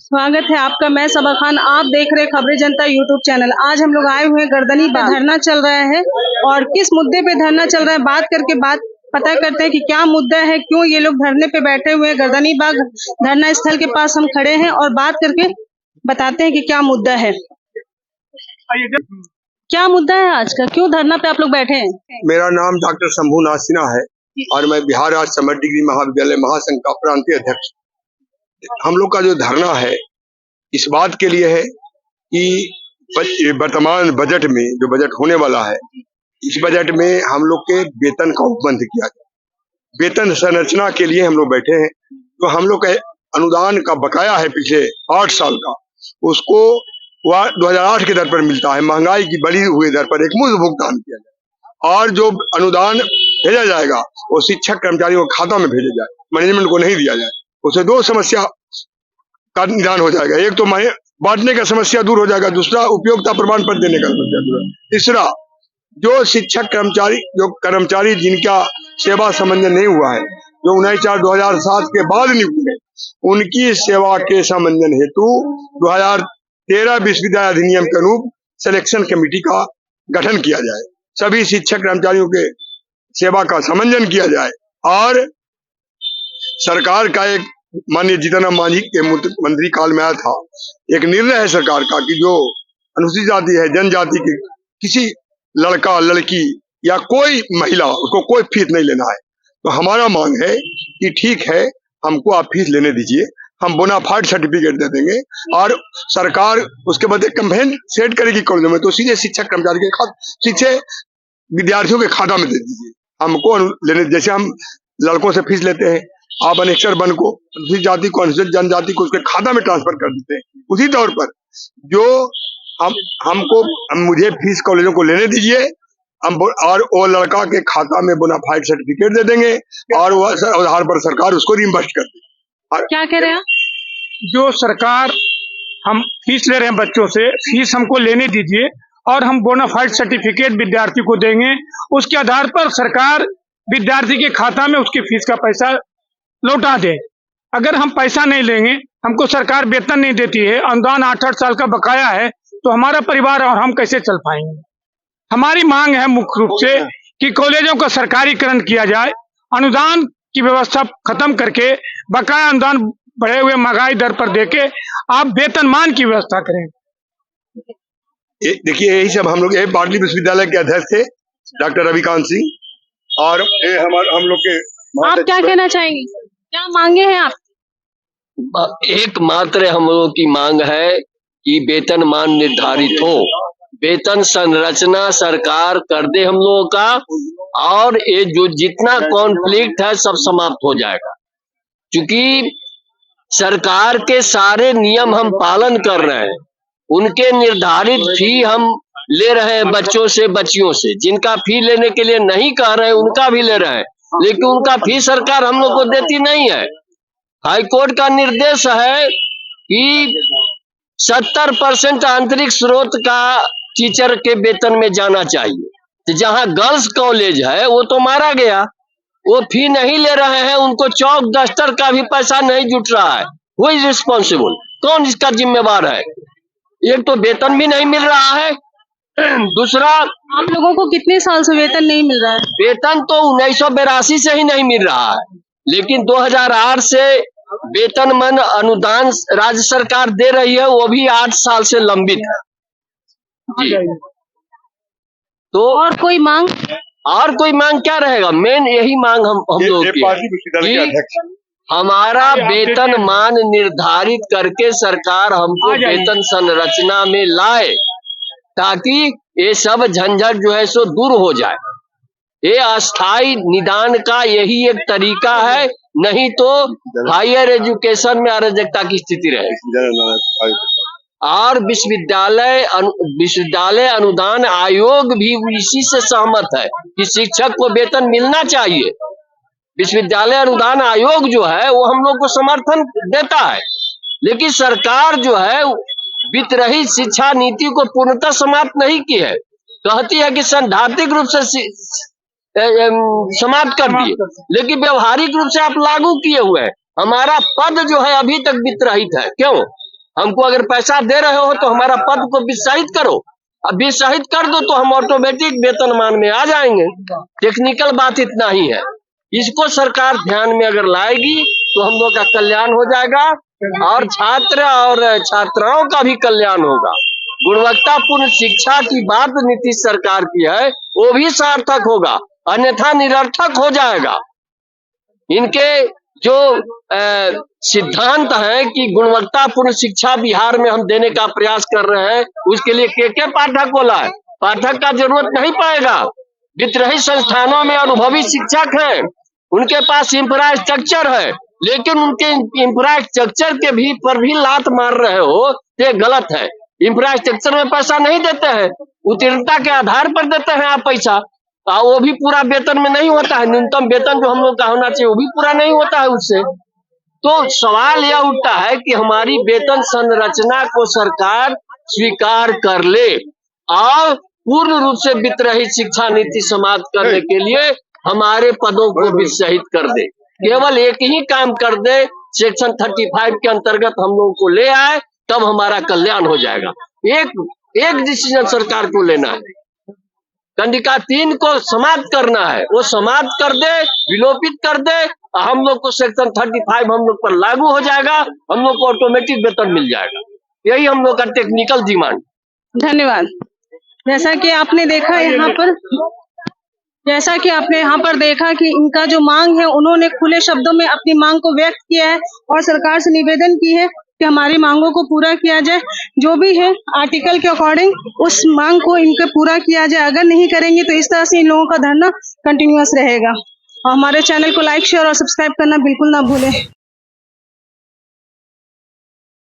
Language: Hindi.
स्वागत है आपका, मैं सबा खान। आप देख रहे खबरें जनता यूट्यूब चैनल। आज हम लोग आए हुए हैं गर्दनी पे धरना चल रहा है और किस मुद्दे पे धरना चल रहा है बात पता करते हैं कि क्या मुद्दा है, क्यों ये लोग धरने पे बैठे हुए हैं। गर्दनी बाग धरना स्थल के पास हम खड़े हैं और बात करके बताते हैं कि क्या मुद्दा है। क्या मुद्दा है आज का, क्यों धरना पे आप लोग बैठे हैं? मेरा नाम डॉक्टर शंभूनाथ सिन्हा है और मैं बिहार राज्य समर डिग्री महाविद्यालय महासंघ का प्रांतीय अध्यक्ष। हम लोग का जो धरना है इस बात के लिए है कि वर्तमान बजट में जो बजट होने वाला है, इस बजट में हम लोग के वेतन का उपबंध किया जाए। वेतन संरचना के लिए हम लोग बैठे हैं। तो हम लोग का अनुदान का बकाया है पिछले 8 साल का, उसको 2008 के दर पर मिलता है। महंगाई की बढ़ी हुई दर पर एकमुश्त भुगतान किया जाए और जो अनुदान भेजा जाएगा वो शिक्षक कर्मचारियों के खाता में भेजा जाए, मैनेजमेंट को नहीं दिया जाए। उससे 2 समस्या का निदान हो जाएगा। एक तो बांटने का समस्या दूर हो जाएगा, दूसरा उपयोगिता प्रमाण पत्र देने का समस्या दूर है। तीसरा, जो शिक्षक कर्मचारी जिनका सेवा समंजन नहीं हुआ है, जो 19/4/2007 के बाद नियुक्त है, उनकी सेवा के समंजन हेतु 2013 विश्वविद्यालय अधिनियम के अनुरूप सिलेक्शन कमेटी का गठन किया जाए। सभी शिक्षक कर्मचारियों के सेवा का समंजन किया जाए और सरकार का एक माननीय जीतन मांझी के मंत्री काल में आया था, एक निर्णय है सरकार का कि जो अनुसूचित जाति है, जनजाति की किसी लड़का लड़की या कोई महिला, उसको कोई फीस नहीं लेना है। तो हमारा मांग है कि ठीक है, हमको आप फीस लेने दीजिए, हम बोनाफाइड सर्टिफिकेट दे देंगे और सरकार उसके बाद एक कैंपेन सेट करेगी कॉलेजों में, तो सीधे शिक्षक कर्मचारी के सीधे विद्यार्थियों के खाता में दे दीजिए। हमको लेने, जैसे हम लड़कों से फीस लेते हैं, आप अनेक्षर वन को, अनुसूचित जाति को, अनुसूचित जनजाति को उसके खाता में ट्रांसफर कर देते हैं, उसी तौर पर जो मुझे फीस कॉलेजों को लेने दीजिए, हम और वो लड़का के खाता में बोनाफाइड सर्टिफिकेट दे देंगे और वह आधार पर सरकार उसको रिइंबर्स कर देगी। क्या कह रहे हैं? जो सरकार हम फीस ले रहे हैं बच्चों से, फीस हमको लेने दीजिए और हम बोनाफाइड सर्टिफिकेट विद्यार्थी को देंगे। उसके आधार पर सरकार विद्यार्थी के खाता में उसकी फीस का पैसा लौटा दे। अगर हम पैसा नहीं लेंगे, हमको सरकार वेतन नहीं देती है, अनुदान 8 साल का बकाया है, तो हमारा परिवार और हम कैसे चल पाएंगे। हमारी मांग है मुख्य रूप से कि कॉलेजों का सरकारीकरण किया जाए, अनुदान की व्यवस्था खत्म करके बकाया अनुदान बढ़े हुए महंगाई दर पर देके आप वेतनमान की व्यवस्था करें। देखिए, यही सब हम लोग पाटली विश्वविद्यालय के अध्यक्ष थे डॉक्टर रविकांत सिंह और हम लोग के। आप क्या कहना चाहेंगे, क्या मांगे हैं आप? एकमात्र हम लोगों की मांग है कि वेतनमान निर्धारित हो, वेतन संरचना सरकार कर दे हम लोगों का, और ये जो जितना कॉन्फ्लिक्ट है सब समाप्त हो जाएगा। क्योंकि सरकार के सारे नियम हम पालन कर रहे हैं, उनके निर्धारित फी हम ले रहे हैं बच्चों से, बच्चियों से। जिनका फी लेने के लिए नहीं कह रहे हैं उनका भी ले रहे हैं, लेकिन उनका फी सरकार हम लोग को देती नहीं है। हाईकोर्ट का निर्देश है कि 70% आंतरिक स्रोत का टीचर के वेतन में जाना चाहिए। तो जहां गर्ल्स कॉलेज है वो तो मारा गया, वो फी नहीं ले रहे हैं, उनको चौक दस्तर का भी पैसा नहीं जुट रहा है। वो इज रिस्पॉन्सिबल, कौन इसका जिम्मेवार है? एक तो वेतन भी नहीं मिल रहा है, दूसरा आप लोगों को कितने साल से वेतन नहीं मिल रहा है? वेतन तो 1982 से ही नहीं मिल रहा है, लेकिन 2008 से वेतनमान अनुदान राज्य सरकार दे रही है, वो भी 8 साल से लंबित है। तो और कोई मांग क्या रहेगा? मेन यही मांग हम लोग की, हमारा वेतनमान निर्धारित करके सरकार हमको वेतन संरचना में लाए, ताकि ये सब झंझट जो है सो दूर हो जाए। ये अस्थाई निदान का यही एक तरीका है, नहीं तो हायर एजुकेशन में अराजकता की स्थिति रहेगी। और विश्वविद्यालय अनुदान आयोग भी इसी से सहमत है कि शिक्षक को वेतन मिलना चाहिए। विश्वविद्यालय अनुदान आयोग जो है वो हम लोग को समर्थन देता है, लेकिन सरकार जो है वित्त रहित शिक्षा नीति को पूर्णतः समाप्त नहीं की है। कहती है कि सैद्धांतिक रूप से समाप्त कर दिए, लेकिन व्यवहारिक रूप से आप लागू किए हुए हैं। हमारा पद जो है अभी तक वित्त रहित है। क्यों? हमको अगर पैसा दे रहे हो तो हमारा पद को वित्तरहित करो। अब वित्तरहित कर दो तो हम ऑटोमेटिक वेतनमान में आ जाएंगे। टेक्निकल बात इतना ही है। इसको सरकार ध्यान में अगर लाएगी तो हम लोग का कल्याण हो जाएगा और छात्र और छात्राओं का भी कल्याण होगा। गुणवत्तापूर्ण शिक्षा की बात नीतीश सरकार की है, वो भी सार्थक होगा, अन्यथा निरर्थक हो जाएगा। इनके जो सिद्धांत है कि गुणवत्तापूर्ण शिक्षा बिहार में हम देने का प्रयास कर रहे हैं, उसके लिए के पाठक बोला है। पाठक का जरूरत नहीं पाएगा। वित्तरहित संस्थानों में अनुभवी शिक्षक हैं, उनके पास इंफ्रास्ट्रक्चर है, लेकिन उनके इंफ्रास्ट्रक्चर के पर भी लात मार रहे हो, ये गलत है। इंफ्रास्ट्रक्चर में पैसा नहीं देते हैं, उत्तीर्णता के आधार पर देते हैं आप पैसा, वो भी पूरा वेतन में नहीं होता है। न्यूनतम वेतन जो हम लोग का होना चाहिए वो भी पूरा नहीं होता है उससे। तो सवाल यह उठता है कि हमारी वेतन संरचना को सरकार स्वीकार कर ले और पूर्ण रूप से वित्तरहित शिक्षा नीति समाप्त करने के लिए हमारे पदों को वित्तरहित कर दे। केवल एक ही काम कर दे, सेक्शन 35 के अंतर्गत हम लोगों को ले आए, तब हमारा कल्याण हो जाएगा। एक डिसीजन सरकार को लेना है, कंडिका 3 को समाप्त करना है, वो समाप्त कर दे, विलोपित कर दे, हम लोग को सेक्शन 35 हम लोग पर लागू हो जाएगा, हम लोग को ऑटोमेटिक वेतन मिल जाएगा। यही हम लोग का टेक्निकल डिमांड। धन्यवाद। जैसा कि आपने देखा यहाँ पर देखा कि इनका जो मांग है, उन्होंने खुले शब्दों में अपनी मांग को व्यक्त किया है और सरकार से निवेदन की है कि हमारी मांगों को पूरा किया जाए। जो भी है आर्टिकल के अकॉर्डिंग उस मांग को इनके पूरा किया जाए। अगर नहीं करेंगे तो इस तरह से इन लोगों का धरना कंटिन्यूअस रहेगा। और हमारे चैनल को लाइक, शेयर और सब्सक्राइब करना बिल्कुल ना भूलें।